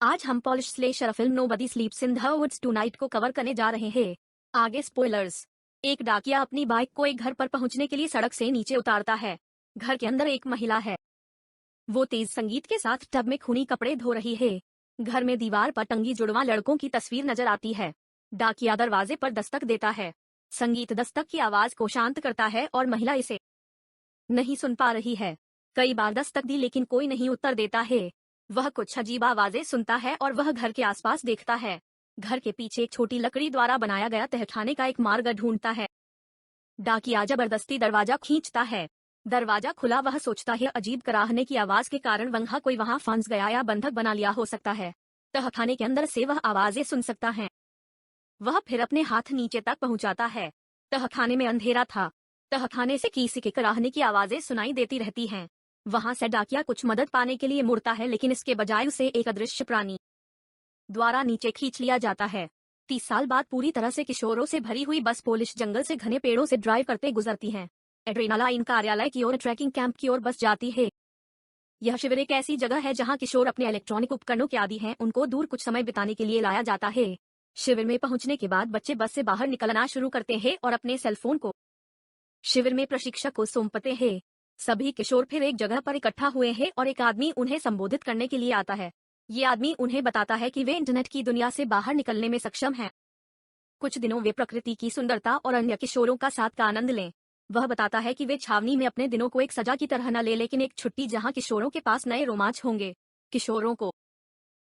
आज हम Polish slasher film Nobody Sleeps in the Woods Tonight को कवर करने जा रहे हैं। आगे स्पॉयलर्स। एक डाकिया अपनी बाइक को एक घर पर पहुंचने के लिए सड़क से नीचे उतारता है। घर के अंदर एक महिला है। वो तेज संगीत के साथ टब में खूनी कपड़े धो रही है। घर में दीवार पर टंगी जुड़वा लड़कों की तस्वीर नजर आती है। डाकिया दरवाजे पर दस्तक देता है। संगीत दस्तक की आवाज को शांत करता है और महिला इसे नहीं सुन पा रही है। कई बार दस्तक दी लेकिन कोई नहीं उत्तर देता है। वह कुछ अजीब आवाजें सुनता है और वह घर के आसपास देखता है। घर के पीछे एक छोटी लकड़ी द्वारा बनाया गया तहखाने का एक मार्ग ढूंढता है। डाकिया जबरदस्ती दरवाजा खींचता है। दरवाजा खुला। वह सोचता है अजीब कराहने की आवाज के कारण वहाँ कोई वहाँ फंस गया या बंधक बना लिया हो सकता है। तहखाने के अंदर से वह आवाजें सुन सकता है। वह फिर अपने हाथ नीचे तक पहुंचाता है। तहखाने में अंधेरा था। तहखाने से किसी के कराहने की आवाजें सुनाई देती रहती हैं। वहां से डाकिया कुछ मदद पाने के लिए मुड़ता है लेकिन इसके बजाय उसे एक अदृश्य प्राणी द्वारा नीचे खींच लिया जाता है। 30 साल बाद पूरी तरह से किशोरों से भरी हुई बस पोलिश जंगल से घने पेड़ों से ड्राइव करते गुजरती है। एड्रेनालाइन कार्यालय की ओर ट्रैकिंग कैंप की ओर बस जाती है। यह शिविर एक ऐसी जगह है जहां किशोर अपने इलेक्ट्रॉनिक उपकरणों के आदी हैं। उनको दूर कुछ समय बिताने के लिए लाया जाता है। शिविर में पहुंचने के बाद बच्चे बस से बाहर निकलना शुरू करते हैं और अपने सेलफोन को शिविर में प्रशिक्षक को सौंपते हैं। सभी किशोर फिर एक जगह पर इकट्ठा हुए हैं और एक आदमी उन्हें संबोधित करने के लिए आता है। ये आदमी उन्हें बताता है कि वे इंटरनेट की दुनिया से बाहर निकलने में सक्षम हैं। कुछ दिनों वे प्रकृति की सुंदरता और अन्य किशोरों का साथ का आनंद लें। वह बताता है कि वे छावनी में अपने दिनों को एक सजा की तरह न ले लेकिन एक छुट्टी जहां किशोरों के पास नए रोमांच होंगे। किशोरों को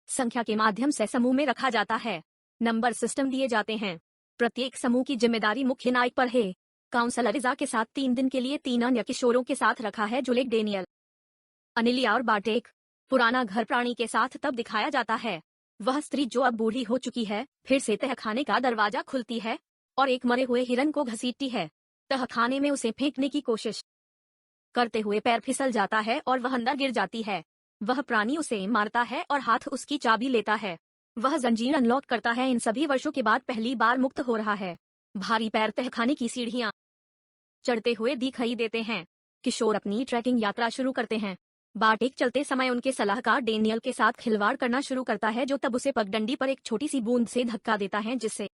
संख्या के माध्यम से समूह में रखा जाता है। नंबर सिस्टम दिए जाते हैं। प्रत्येक समूह की जिम्मेदारी मुख्य नायक पर है। काउंसलर रिजा के साथ 3 दिन के लिए 3 अन्य किशोरों के साथ रखा है जुलेक, डेनियल, अनिलिया और बार्टेक। पुराना घर प्राणी के साथ तब दिखाया जाता है। वह स्त्री जो अब बूढ़ी हो चुकी है फिर से तहखाने का दरवाजा खुलती है और एक मरे हुए हिरन को घसीटती है। तहखाने में उसे फेंकने की कोशिश करते हुए पैर फिसल जाता है और वह अंदर गिर जाती है। वह प्राणी उसे मारता है और हाथ उसकी चाबी लेता है। वह जंजीर अनलॉक करता है। इन सभी वर्षों के बाद पहली बार मुक्त हो रहा है। भारी पैर तहखाने की सीढ़ियां चढ़ते हुए दिखाई देते हैं। किशोर अपनी ट्रैकिंग यात्रा शुरू करते हैं। बार्टेक चलते समय उनके सलाहकार डेनियल के साथ खिलवाड़ करना शुरू करता है जो तब उसे पगडंडी पर एक छोटी सी बूंद से धक्का देता है जिससे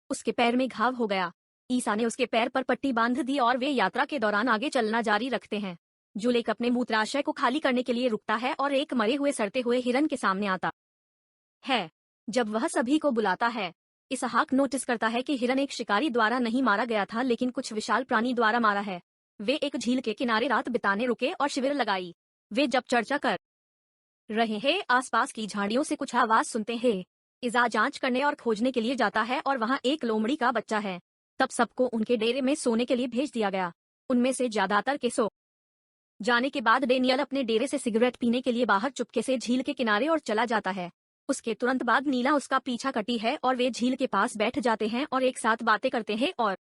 उसके पैर में घाव हो गया। ईसा ने उसके पैर पर पट्टी बांध दी और वे यात्रा के दौरान आगे चलना जारी रखते हैं। जुलेक अपने मूत्राशय को खाली करने के लिए रुकता है और एक मरे हुए सड़ते हुए हिरन के सामने आता है। जब वह सभी को बुलाता है, इसहाक नोटिस करता है कि हिरन एक शिकारी द्वारा नहीं मारा गया था लेकिन कुछ विशाल प्राणी द्वारा मारा है। वे एक झील के किनारे रात बिताने रुके और शिविर लगाई। वे जब चर्चा कर रहे हैं आसपास की झाड़ियों से कुछ आवाज सुनते हैं। इजा जांच करने और खोजने के लिए जाता है और वहां एक लोमड़ी का बच्चा है। तब सबको उनके डेरे में सोने के लिए भेज दिया गया। उनमें से ज्यादातर के सो जाने के बाद डेनियल अपने डेरे से सिगरेट पीने के लिए बाहर चुपके से झील के किनारे और चला जाता है। उसके तुरंत बाद नीला उसका पीछा करती है और वे झील के पास बैठ जाते हैं और एक साथ बातें करते हैं और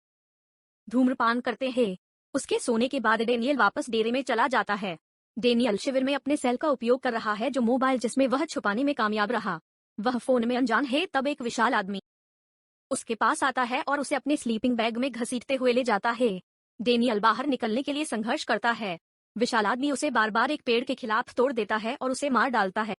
धूम्रपान करते हैं। उसके सोने के बाद डेनियल वापस डेरे में चला जाता है। डेनियल शिविर में अपने सेल का उपयोग कर रहा है जो मोबाइल जिसमें वह छुपाने में कामयाब रहा। वह फोन में अनजान है। तब एक विशाल आदमी उसके पास आता है और उसे अपने स्लीपिंग बैग में घसीटते हुए ले जाता है। डेनियल बाहर निकलने के लिए संघर्ष करता है। विशाल आदमी उसे बार बार एक पेड़ के खिलाफ तोड़ देता है और उसे मार डालता है।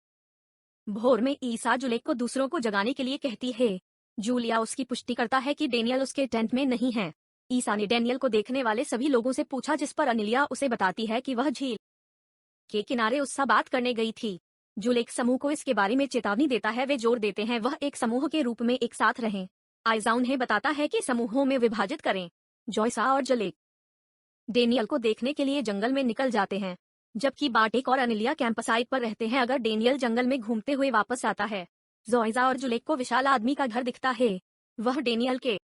भोर में ईसा जुलेक को दूसरों को जगाने के लिए कहती है। जूलिया उसकी पुष्टि करता है कि डेनियल उसके टेंट में नहीं है। ईसा ने डेनियल को देखने वाले सभी लोगों से पूछा जिस पर अनिलिया उसे बताती है कि वह झील के किनारे उससे बात करने गई थी। जुलेक समूह को इसके बारे में चेतावनी देता है। वे जोर देते हैं वह एक समूह के रूप में एक साथ रहें। आइजा उन्हें बताता है कि समूहों में विभाजित करें। जॉयसा और जुलेक डेनियल को देखने के लिए जंगल में निकल जाते हैं जबकि बार्टेक और अनिलिया कैंपसाइट पर रहते हैं। अगर डेनियल जंगल में घूमते हुए वापस आता है, जॉयजा और जुलेक को विशाल आदमी का घर दिखता है। वह डेनियल के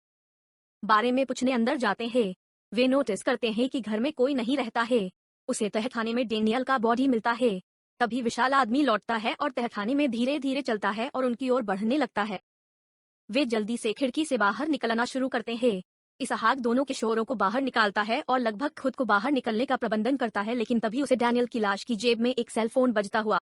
बारे में पूछने अंदर जाते हैं। वे नोटिस करते हैं कि घर में कोई नहीं रहता है। उसे तहखाने में डेनियल का बॉडी मिलता है। तभी विशाल आदमी लौटता है और तहखाने में धीरे धीरे चलता है और उनकी ओर बढ़ने लगता है। वे जल्दी से खिड़की से बाहर निकलना शुरू करते हैं। इसहाक दोनों किशोरों को बाहर निकालता है और लगभग खुद को बाहर निकलने का प्रबंधन करता है लेकिन तभी उसे डेनियल की लाश की जेब में एक सेलफोन बजता हुआ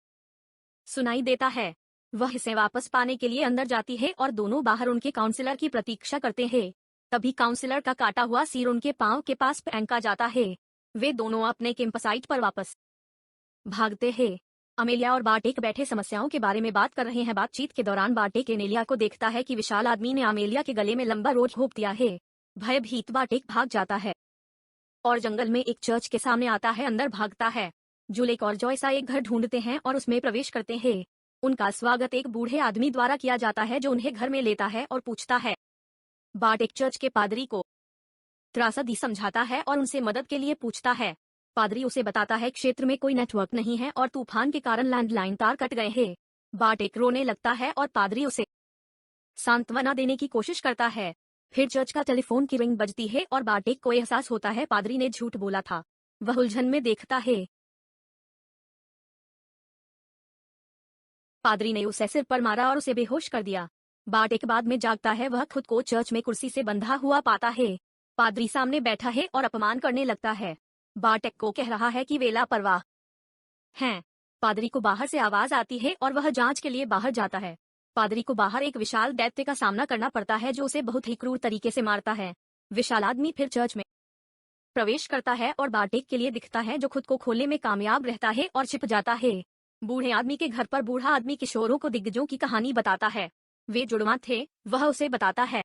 सुनाई देता है। वह इसे वापस पाने के लिए अंदर जाती है और दोनों बाहर उनके काउंसलर की प्रतीक्षा करते हैं। तभी काउंसलर का काटा हुआ सिर उनके पांव के पास फेंका जाता है। वे दोनों अपने कैंपसाइट पर वापस भागते हैं। अमेलिया और बार्ट एक बैठे समस्याओं के बारे में बात कर रहे हैं। बातचीत के दौरान बार्ट एक एनेलिया को देखता है कि विशाल आदमी ने अमेलिया के गले में लंबा रोज घोंप दिया है। भयभीत बार्ट एक भाग जाता है और जंगल में एक चर्च के सामने आता है, अंदर भागता है। जुलेक और जॉयसा एक घर ढूंढते हैं और उसमें प्रवेश करते हैं। उनका स्वागत एक बूढ़े आदमी द्वारा किया जाता है जो उन्हें घर में लेता है और पूछता है। बार्ट एक चर्च के पादरी को त्रासदी समझाता है और उनसे मदद के लिए पूछता है। पादरी उसे बताता है क्षेत्र में कोई नेटवर्क नहीं है और तूफान के कारण लैंडलाइन तार कट गए हैं। बार्ट एक रोने लगता है और पादरी उसे सांत्वना देने की कोशिश करता है। फिर चर्च का टेलीफोन की रिंग बजती है और बार्ट एक को एहसास होता है पादरी ने झूठ बोला था। वह उलझन में देखता है। पादरी ने उसे सिर पर मारा और उसे बेहोश कर दिया। बार्ट एक बाद में जागता है। वह खुद को चर्च में कुर्सी से बंधा हुआ पाता है। पादरी सामने बैठा है और अपमान करने लगता है। बार्ट एक को कह रहा है कि वे लापरवाह हैं। पादरी को बाहर से आवाज आती है और वह जांच के लिए बाहर जाता है। पादरी को बाहर एक विशाल दैत्य का सामना करना पड़ता है जो उसे बहुत ही क्रूर तरीके से मारता है। विशाल आदमी फिर चर्च में प्रवेश करता है और बार्ट एक के लिए दिखता है जो खुद को खोलने में कामयाब रहता है और छिप जाता है। बूढ़े आदमी के घर पर बूढ़ा आदमी किशोरों को दिग्गजों की कहानी बताता है। वे जुड़वा थे। वह उसे बताता है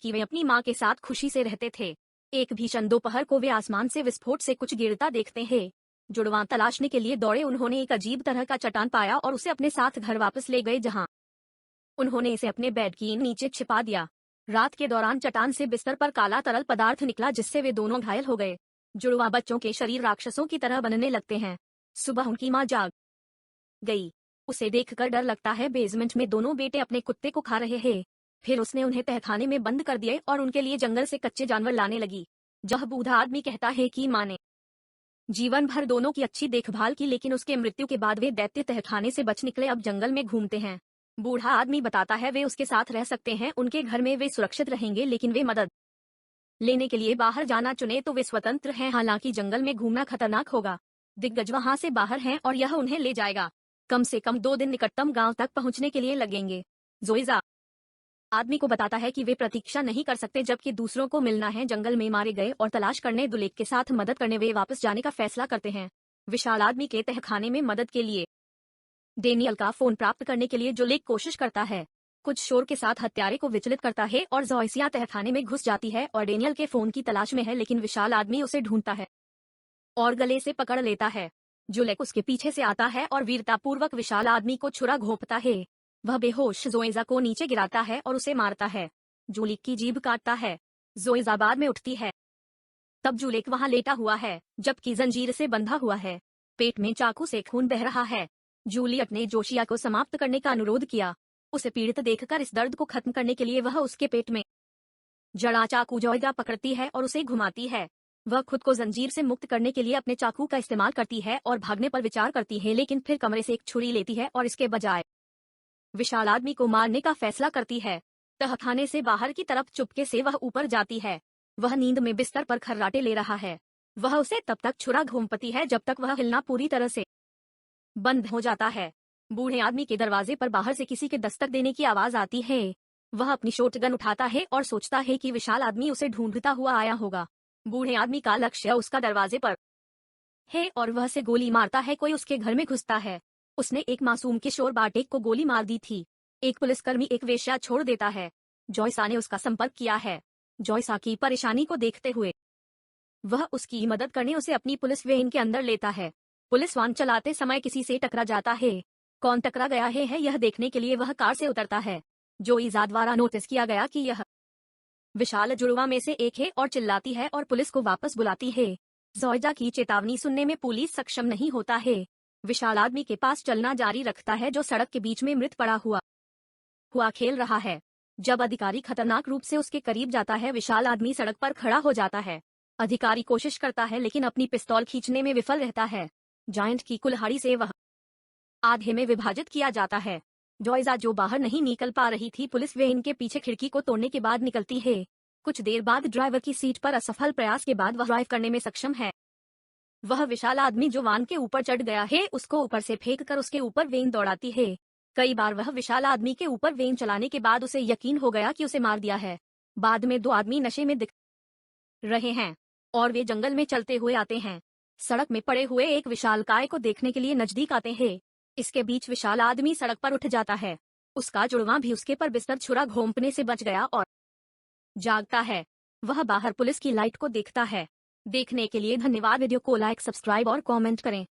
कि वे अपनी माँ के साथ खुशी से रहते थे। एक भीषण दोपहर को वे आसमान से विस्फोट से कुछ गिरता देखते हैं। जुड़वा तलाशने के लिए दौड़े। उन्होंने एक अजीब तरह का चट्टान पाया और उसे अपने साथ घर वापस ले गए जहाँ उन्होंने इसे अपने बेड की नीचे छिपा दिया। रात के दौरान चट्टान से बिस्तर पर काला तरल पदार्थ निकला जिससे वे दोनों घायल हो गए। जुड़वा बच्चों के शरीर राक्षसों की तरह बनने लगते हैं। सुबह उनकी माँ जाग गई। उसे देखकर डर लगता है। बेसमेंट में दोनों बेटे अपने कुत्ते को खा रहे हैं। फिर उसने उन्हें तहखाने में बंद कर दिए और उनके लिए जंगल से कच्चे जानवर लाने लगी। जब बूढ़ा आदमी कहता है कि माँ ने जीवन भर दोनों की अच्छी देखभाल की लेकिन उसके मृत्यु के बाद वे दैत्य तहखाने से बच निकले, अब जंगल में घूमते हैं। बूढ़ा आदमी बताता है वे उसके साथ रह सकते हैं। उनके घर में वे सुरक्षित रहेंगे लेकिन वे मदद लेने के लिए बाहर जाना चुने तो वे स्वतंत्र हैं। हालांकि जंगल में घूमना खतरनाक होगा। दिग्गज वहां से बाहर हैं और यह उन्हें ले जाएगा। कम से कम 2 दिन निकटतम गांव तक पहुंचने के लिए लगेंगे। जोइजा आदमी को बताता है कि वे प्रतीक्षा नहीं कर सकते जबकि दूसरों को मिलना है। जंगल में मारे गए और तलाश करने दुलेक के साथ मदद करने वे वापस जाने का फैसला करते हैं। विशाल आदमी के तहखाने में मदद के लिए डेनियल का फोन प्राप्त करने के लिए जुलेक कोशिश करता है। कुछ शोर के साथ हत्यारे को विचलित करता है और जोइसिया तहखाने में घुस जाती है और डेनियल के फोन की तलाश में है लेकिन विशाल आदमी उसे ढूंढता है और गले से पकड़ लेता है। जुलेक उसके पीछे से आता है और वीरतापूर्वक विशाल आदमी को छुरा घोंपता है। वह बेहोश जोइजा को नीचे गिराता है और उसे मारता है। जुलेक की जीभ काटता है। जोइजा बाद में उठती है। तब जुलेक वहां लेटा हुआ है जबकि जंजीर से बंधा हुआ है। पेट में चाकू से खून बह रहा है। जूलियट ने जोशिया को समाप्त करने का अनुरोध किया। उसे पीड़ित देखकर इस दर्द को खत्म करने के लिए वह उसके पेट में जड़ा चाकू जोइजा पकड़ती है और उसे घुमाती है। वह खुद को जंजीर से मुक्त करने के लिए अपने चाकू का इस्तेमाल करती है और भागने पर विचार करती है लेकिन फिर कमरे से एक छुरी लेती है और इसके बजाय विशाल आदमी को मारने का फैसला करती है। तहखाने से बाहर की तरफ चुपके से वह ऊपर जाती है। वह नींद में बिस्तर पर खर्राटे ले रहा है। वह उसे तब तक छुरा घूमती है जब तक वह हिलना पूरी तरह से बंद हो जाता है। बूढ़े आदमी के दरवाजे पर बाहर से किसी के दस्तक देने की आवाज आती है। वह अपनी शॉटगन उठाता है और सोचता है कि विशाल आदमी उसे ढूंढता हुआ आया होगा। बूढ़े आदमी का लक्ष्य उसका दरवाजे पर है और वह से गोली मारता है। कोई उसके घर में घुसता है। उसने एक मासूम किशोर बार्ट एक को गोली मार दी थी। एक पुलिसकर्मी एक वेश्या छोड़ देता है। जॉयसा ने उसका संपर्क किया है। जॉयसा की परेशानी को देखते हुए वह उसकी मदद करने उसे अपनी पुलिस वैन के अंदर लेता है। पुलिस वाहन चलाते समय किसी से टकरा जाता है। कौन टकरा गया है यह देखने के लिए वह कार से उतरता है। जोइजा द्वारा नोटिस किया गया कि यह विशाल जुड़वा में से एक है और चिल्लाती है और पुलिस को वापस बुलाती है। जोइजा की चेतावनी सुनने में पुलिस सक्षम नहीं होता है। विशाल आदमी के पास चलना जारी रखता है जो सड़क के बीच में मृत पड़ा हुआ खेल रहा है। जब अधिकारी खतरनाक रूप से उसके करीब जाता है विशाल आदमी सड़क पर खड़ा हो जाता है। अधिकारी कोशिश करता है लेकिन अपनी पिस्तौल खींचने में विफल रहता है। जायंट की कुल्हाड़ी से वह आधे में विभाजित किया जाता है। जॉइजा जो बाहर नहीं निकल पा रही थी पुलिस वैन के पीछे खिड़की को तोड़ने के बाद निकलती है। कुछ देर बाद ड्राइवर की सीट पर असफल प्रयास के बाद वह ड्राइव करने में सक्षम है। वह विशाल आदमी जो वाहन के ऊपर चढ़ गया है उसको ऊपर से फेंक कर उसके ऊपर वैन दौड़ाती है। कई बार वह विशाल आदमी के ऊपर वैन चलाने के बाद उसे यकीन हो गया कि उसे मार दिया है। बाद में 2 आदमी नशे में दिख रहे हैं और वे जंगल में चलते हुए आते हैं। सड़क में पड़े हुए एक विशालकाय को देखने के लिए नजदीक आते हैं। इसके बीच विशाल आदमी सड़क पर उठ जाता है। उसका जुड़वा भी उसके पर बिस्तर छुरा घोंपने से बच गया और जागता है। वह बाहर पुलिस की लाइट को देखता है। देखने के लिए धन्यवाद। वीडियो को लाइक, सब्सक्राइब और कमेंट करें।